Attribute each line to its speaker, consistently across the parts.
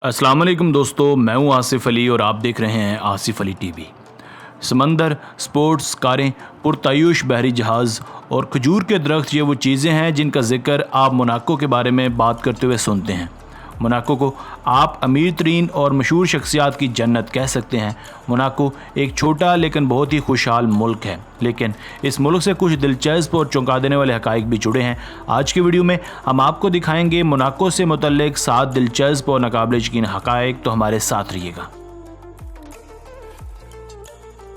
Speaker 1: अस्सलाम वालेकुम दोस्तों, मैं हूं आसिफ अली और आप देख रहे हैं आसिफ अली टीवी। समंदर, स्पोर्ट्स, कारें, पुरतायूश बहरी जहाज़ और खजूर के दरख्त ये वो चीज़ें हैं जिनका जिक्र आप मोनाको के बारे में बात करते हुए सुनते हैं। मोनाको को आप अमीर तरीन और मशहूर शख्सियात की जन्नत कह सकते हैं। मोनाको एक छोटा लेकिन बहुत ही खुशहाल मुल्क है, लेकिन इस मुल्क से कुछ दिलचस्प और चौंका देने वाले हक़ाइक़ भी जुड़े हैं। आज की वीडियो में हम आपको दिखाएंगे मोनाको से मुतल्लिक 7 दिलचस्प और नाकाबिल यकीन हक़ाइक़, तो हमारे साथ रहिएगा।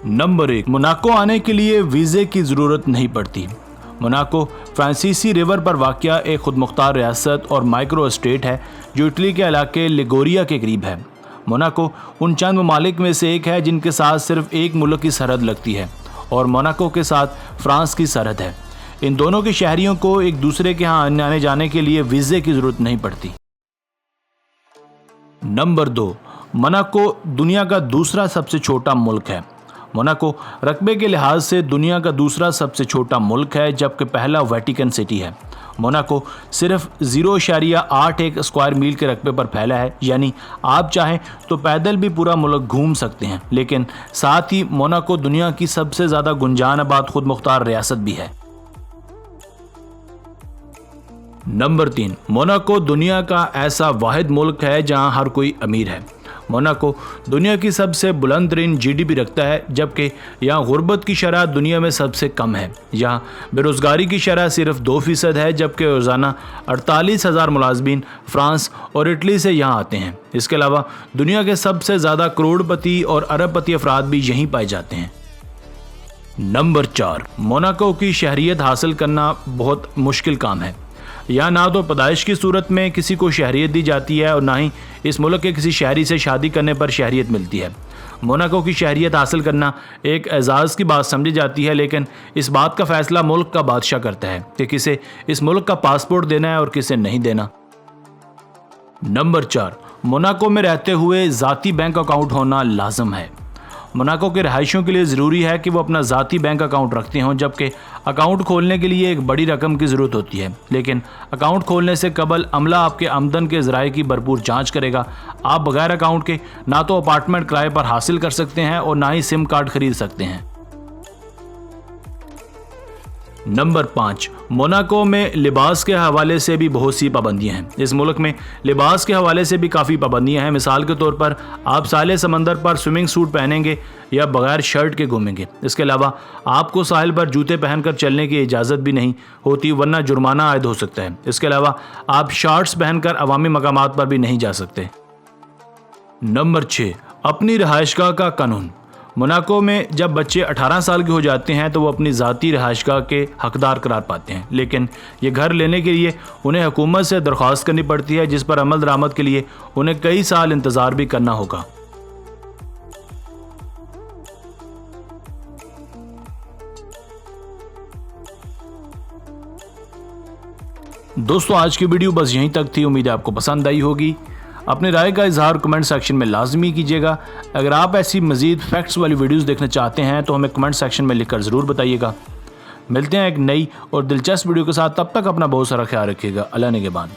Speaker 1: नंबर 1, मोनाको आने के लिए वीज़े की ज़रूरत नहीं पड़ती। मोनाको फ्रांसीसी रिवर पर वाक़या एक खुदमुख्तार रियासत और माइक्रो स्टेट है जो इटली के इलाके लिगोरिया के करीब है। मोनाको उन चंद ममालिक में से एक है जिनके साथ सिर्फ एक मुल्क की सरहद लगती है और मोनाको के साथ फ्रांस की सरहद है। इन दोनों के शहरियों को एक दूसरे के यहाँ आने जाने के लिए वीज़े की ज़रूरत नहीं पड़ती। नंबर 2, मोनाको दुनिया का दूसरा सबसे छोटा मुल्क है। मोनाको रकबे के लिहाज से दुनिया का दूसरा सबसे छोटा मुल्क है, जबकि पहला वेटिकन सिटी है। मोनाको सिर्फ 0.81 स्क्वायर मील के रकबे पर फैला है, यानी आप चाहें तो पैदल भी पूरा मुल्क घूम सकते हैं। लेकिन साथ ही मोनाको दुनिया की सबसे ज़्यादा गुंजान आबाद खुद मुख्तार रियासत भी है। नंबर 3, मोनाको दुनिया का ऐसा वाहिद मुल्क है जहां हर कोई अमीर है। मोनाको दुनिया की सबसे बुलंद तरीन GDP रखता है, जबकि यहाँ गुर्बत की शरह दुनिया में सबसे कम है। यहाँ बेरोज़गारी की शरह सिर्फ 2% है, जबकि रोज़ाना 48,000 मुलाजमीन फ्रांस और इटली से यहाँ आते हैं। इसके अलावा दुनिया के सबसे ज़्यादा करोड़पति और अरबपति अफराद भी यहीं पाए जाते हैं। नंबर 4, मोनाको की शहरियत हासिल करना बहुत मुश्किल काम है। यहाँ ना तो पैदाइश की सूरत में किसी को शहरियत दी जाती है और ना ही इस मुल्क के किसी शहरी से शादी करने पर शहरियत मिलती है। मोनाको की शहरियत हासिल करना एक एजाज़ की बात समझी जाती है, लेकिन इस बात का फ़ैसला मुल्क का बादशाह करता है कि किसे इस मुल्क का पासपोर्ट देना है और किसे नहीं देना। नंबर 4, मोनाको में रहते हुए ज़ाती बैंक अकाउंट होना लाजम है। मोनाको के रहायशियों के लिए ज़रूरी है कि वो अपना ज़ाती बैंक अकाउंट रखते हों, जबकि अकाउंट खोलने के लिए एक बड़ी रकम की ज़रूरत होती है। लेकिन अकाउंट खोलने से कबल अमला आपके आमदन के ज़राए की भरपूर जांच करेगा। आप बगैर अकाउंट के ना तो अपार्टमेंट किराए पर हासिल कर सकते हैं और ना ही सिम कार्ड खरीद सकते हैं। नंबर 5, मोनाको में लिबास के हवाले से भी बहुत सी पाबंदियां हैं। इस मुल्क में लिबास के हवाले से भी काफ़ी पाबंदियां हैं। मिसाल के तौर पर आप साहिल समंदर पर स्विमिंग सूट पहनेंगे या बगैर शर्ट के घूमेंगे। इसके अलावा आपको साहिल पर जूते पहनकर चलने की इजाज़त भी नहीं होती, वरना जुर्माना आयद हो सकता है। इसके अलावा आप शॉर्ट्स पहनकर अवामी मकामात पर भी नहीं जा सकते। नंबर 6, अपनी रहायशगाह का कानून। मोनाको में जब बच्चे 18 साल के हो जाते हैं तो वो अपनी ज़ाती रहायशगाह के हकदार करार पाते हैं, लेकिन ये घर लेने के लिए उन्हें हुकूमत से दरख्वास्त करनी पड़ती है, जिस पर अमल दरामद के लिए उन्हें कई साल इंतज़ार भी करना होगा। दोस्तों, आज की वीडियो बस यहीं तक थी। उम्मीद है आपको पसंद आई होगी। अपनी राय का इजहार कमेंट सेक्शन में लाजमी कीजिएगा। अगर आप ऐसी मज़ीद फैक्ट्स वाली वीडियोस देखना चाहते हैं तो हमें कमेंट सेक्शन में लिखकर ज़रूर बताइएगा। मिलते हैं एक नई और दिलचस्प वीडियो के साथ, तब तक अपना बहुत सारा ख्याल रखिएगा। अल्लाह निगहबान।